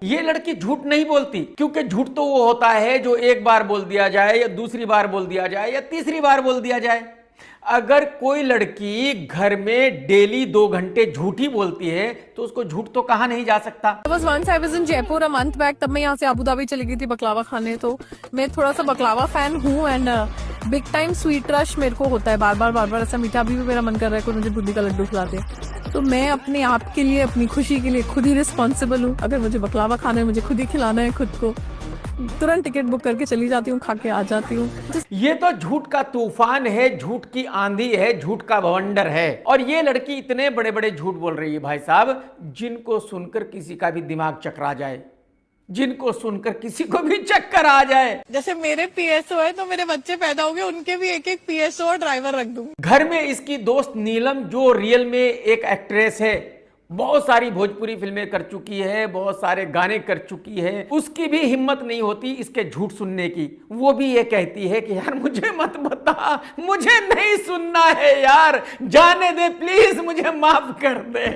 ये लड़की झूठ नहीं बोलती, क्योंकि झूठ तो वो होता है जो एक बार बोल दिया जाए या दूसरी बार बोल दिया जाए या तीसरी बार बोल दिया जाए। अगर कोई लड़की घर में डेली 2 घंटे झूठी बोलती है तो उसको झूठ तो कहा नहीं जा सकता। I was in Jaipur a month back, तब मैं यहाँ से अबू धाबी चली गई थी बकलावा खाने। तो मैं थोड़ा सा बकलावा फैन हूँ and big time sweet rush मेरे को होता है, बार बार ऐसा मीठा। अभी भी मेरा मन कर रहा है कोई मुझे बूंदी का लड्डू खिला दे। तो मैं अपने आप के लिए, अपनी खुशी के लिए खुद ही रिस्पॉन्सिबल हूँ। अगर मुझे बकलावा खाना है, मुझे खुद ही खिलाना है खुद को, तुरंत टिकट बुक करके चली जाती हूँ, खा के आ जाती हूँ। ये तो झूठ का तूफान है, झूठ की आंधी है, झूठ का बवंडर है। और ये लड़की इतने बड़े बड़े झूठ बोल रही है भाई साहब, जिनको सुनकर किसी का भी दिमाग चकरा जाए, जिनको सुनकर किसी को भी चक्कर आ जाए। जैसे मेरे पीएसओ है तो मेरे बच्चे पैदा हो गए, उनके भी एक एक पीएसओ और ड्राइवर रख दूं। घर में इसकी दोस्त नीलम, जो रियल में एक एक्ट्रेस है, बहुत सारी भोजपुरी फिल्में कर चुकी है, बहुत सारे गाने कर चुकी है, उसकी भी हिम्मत नहीं होती इसके झूठ सुनने की। वो भी ये कहती है कि यार मुझे मत बता, मुझे नहीं सुनना है यार, जाने दे प्लीज, मुझे माफ कर दे।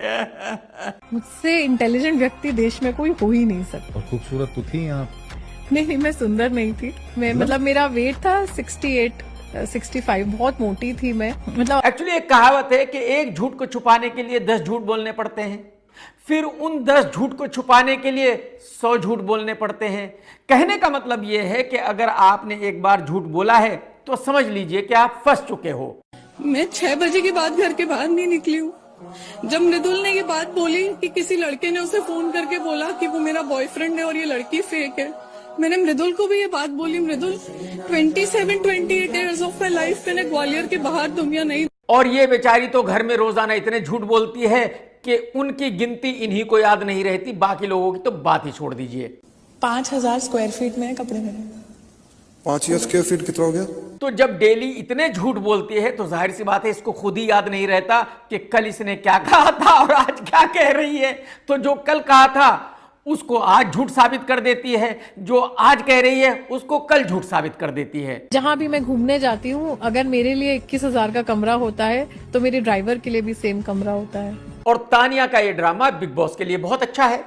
मुझसे इंटेलिजेंट व्यक्ति देश में कोई हो ही नहीं सकता। और खूबसूरत तो थी आप। नहीं, मैं सुंदर नहीं थी। मैं मतलब मेरा वेट था 65, बहुत मोटी थी मैं। मतलब एक्चुअली एक कहावत है कि एक झूठ को छुपाने के लिए 10 झूठ बोलने पड़ते हैं, फिर उन 10 झूठ को छुपाने के लिए 100 झूठ बोलने पड़ते हैं। कहने का मतलब यह है कि अगर आपने एक बार झूठ बोला है तो समझ लीजिए कि आप फंस चुके हो। मैं 6 बजे के बाद घर के बाहर नहीं निकली हूँ। जब मृदुल ने ये बात बोली कि किसी लड़के ने उसे फोन करके बोला कि वो मेरा बॉयफ्रेंड है और ये लड़की फेक है, मैंने मृदुल को भी ये बात बोली, मृदुल 27-28 ईयर्स ऑफ माई लाइफ मैंने ग्वालियर के बाहर दुनिया नहीं। और ये बेचारी तो घर में रोजाना इतने झूठ बोलती है कि उनकी गिनती इन्हीं को याद नहीं रहती, बाकी लोगों की तो बात ही छोड़ दीजिए। 5000 स्क्वायर फीट में कपड़े मेरे। 5000 स्क्वायर फीट कितना हो गया? तो जब डेली इतने झूठ बोलती है तो जाहिर सी बात है इसको खुद ही याद नहीं रहता कि कल इसने क्या कहा था और आज क्या कह रही है। तो जो कल कहा था उसको आज झूठ साबित कर देती है, जो आज कह रही है उसको कल झूठ साबित कर देती है। जहाँ भी मैं घूमने जाती हूँ, अगर मेरे लिए 21,000 का कमरा होता है तो मेरे ड्राइवर के लिए भी सेम कमरा होता है। और तानिया का ये ड्रामा बिग बॉस के लिए बहुत अच्छा है।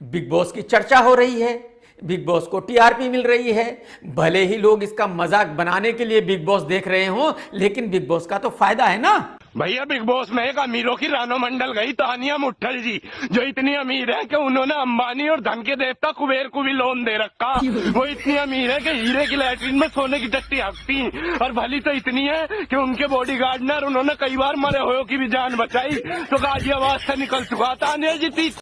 बिग बॉस की चर्चा हो रही है, बिग बॉस को टीआरपी मिल रही है। भले ही लोग इसका मजाक बनाने के लिए बिग बॉस देख रहे हों, लेकिन बिग बॉस का तो फायदा है ना। भैया बिग बॉस में एक अमीरों की रानो मंडल गई, तानिया मुट्ठल जी, जो इतनी अमीर है कि उन्होंने अंबानी और धन के देवता कुबेर को भी लोन दे रखा। वो इतनी अमीर है कि हीरे की लैट्रिन में सोने की टट्टी हकती, और भली तो इतनी है कि उनके बॉडीगार्ड ने, उन्होंने कई बार मरे हुए की भी जान बचाई। तो गाजियाबाद से निकल चुका तानिया जी।